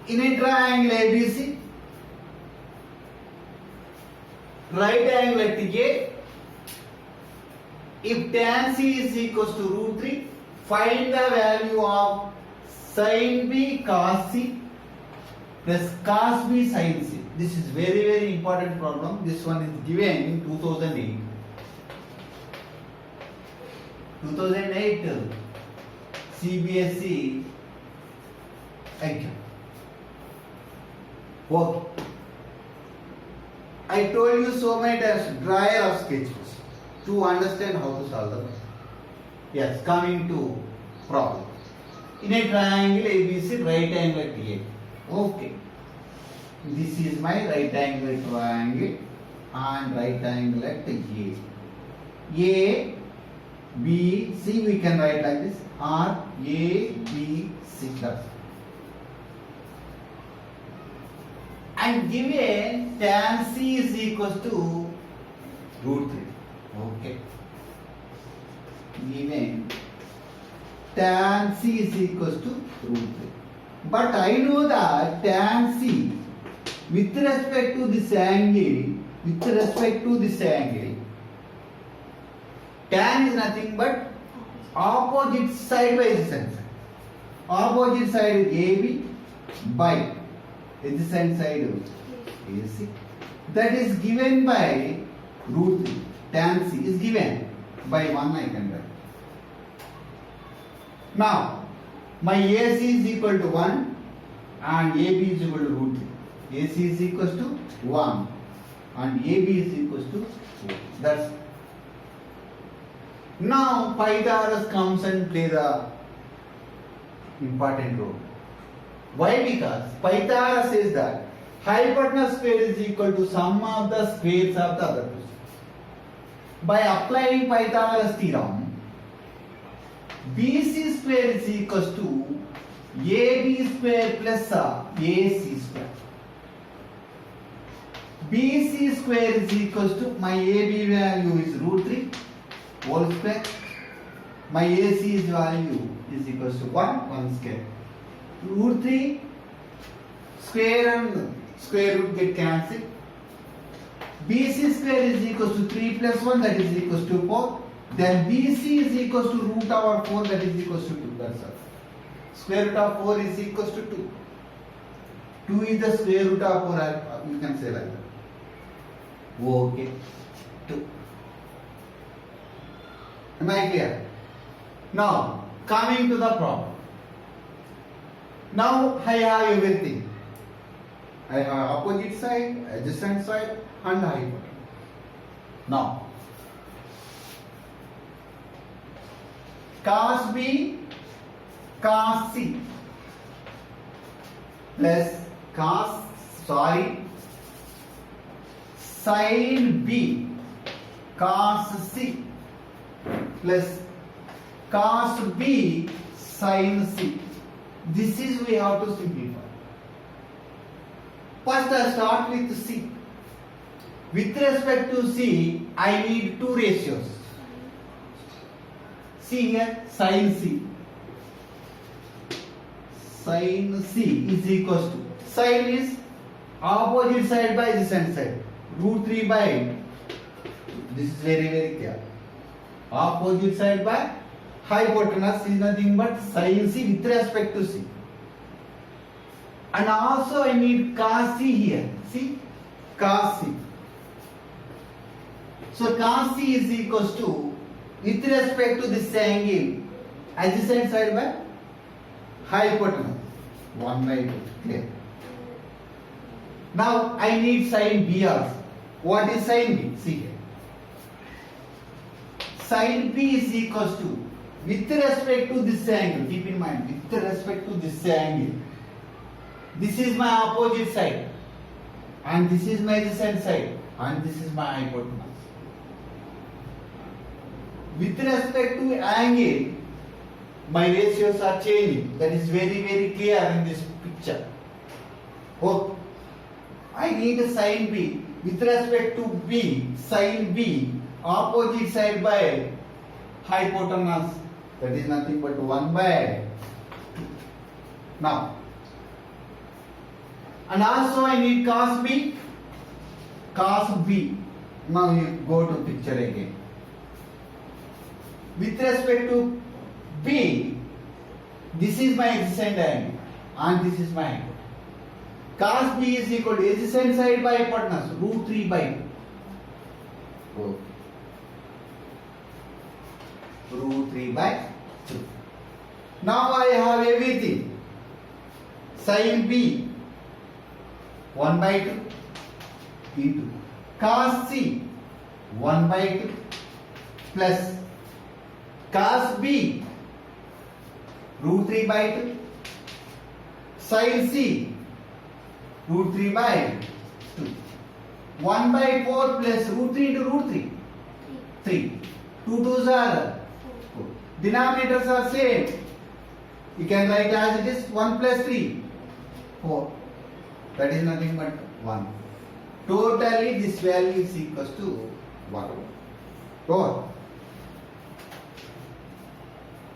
In a triangle ABC, right angle at A, if tan C is equals to root 3, find the value of sin B cos C plus cos B sin C. This is very important problem. This one is given in 2008. 2008 CBSE exam. Okay. I told you so many times, draw a rough sketch to understand how to solve the problem. Yes, coming to problem. In a triangle ABC, right angle at A. Okay. This is my right angle triangle and right angle at A. A, B, C we can write like this. R, A, B, C. That's and given tan C is equals to root 3. Okay. Given tan C is equals to root 3. But I know that tan C with respect to this angle, tan is nothing but opposite side by adjacent side. Opposite side is AB by adjacent side AC. That is given by root 3. Tan C is given by 1 I can write. Now, my AC is equal to 1 and AB is equal to root 3. AC is equals to 1 and AB is equals to 4. That's now Pythagoras comes and play the important role. Why? Because Pythagoras says that hypotenuse square is equal to sum of the squares of the other two. By applying Pythagoras theorem, BC square is equals to AB square plus AC square. BC square is equals to my AB value is root 3 whole square. My AC value is equals to 1 square. Root 3 square and square root get cancelled. BC square is equals to 3 plus 1, that is equals to 4. Then BC is equals to root over 4, that is equals to 2. That's all. Square root of 4 is equals to 2. 2 is the square root of 4, you can say like that. Okay. 2. Am I clear? Now, coming to the problem. Now, I have everything. I have opposite side, adjacent side, and hypotenuse. Now, cos B, cos C plus sin B, cos C plus cos B, sin C. This is we have to simplify. First I start with C. With respect to C, I need two ratios. See here, sin C. Sin C is equals to, sin is opposite side by adjacent side. Root 3 by, this is very clear. Opposite side by hypotenuse is nothing but sin C with respect to C. And also I need cos C here. See, cos C. So cos C is equals to, with respect to this angle, adjacent side by hypotenuse. 1 by 2. Clear. Now I need sin B also. What is sin B? See here. Sin B is equals to, with respect to this angle, keep in mind, with respect to this angle, this is my opposite side, and this is my adjacent side, and this is my hypotenuse. With respect to angle, my ratios are changing. That is very clear in this picture. Okay. I need a sin B. With respect to B, sin B, opposite side by hypotenuse, that is nothing but 1 by 2. Now, And also I need cos B. Cos B. Now you go to picture again. With respect to B, this is my adjacent angle and this is my angle. Cos B is equal to adjacent side by hypotenuse, root 3 by 2. Okay. Root 3 by 2. Now I have everything. Sin B 1 by 2 into cos C 1 by 2 plus cos B root 3 by 2 sin C root 3 by 2 1 by 4 plus root 3 into root 3 3 2 2s are 4 denominators are same. You can write as it is 1 plus 3 4. That is nothing but 1. Totally this value is equals to 1. 4.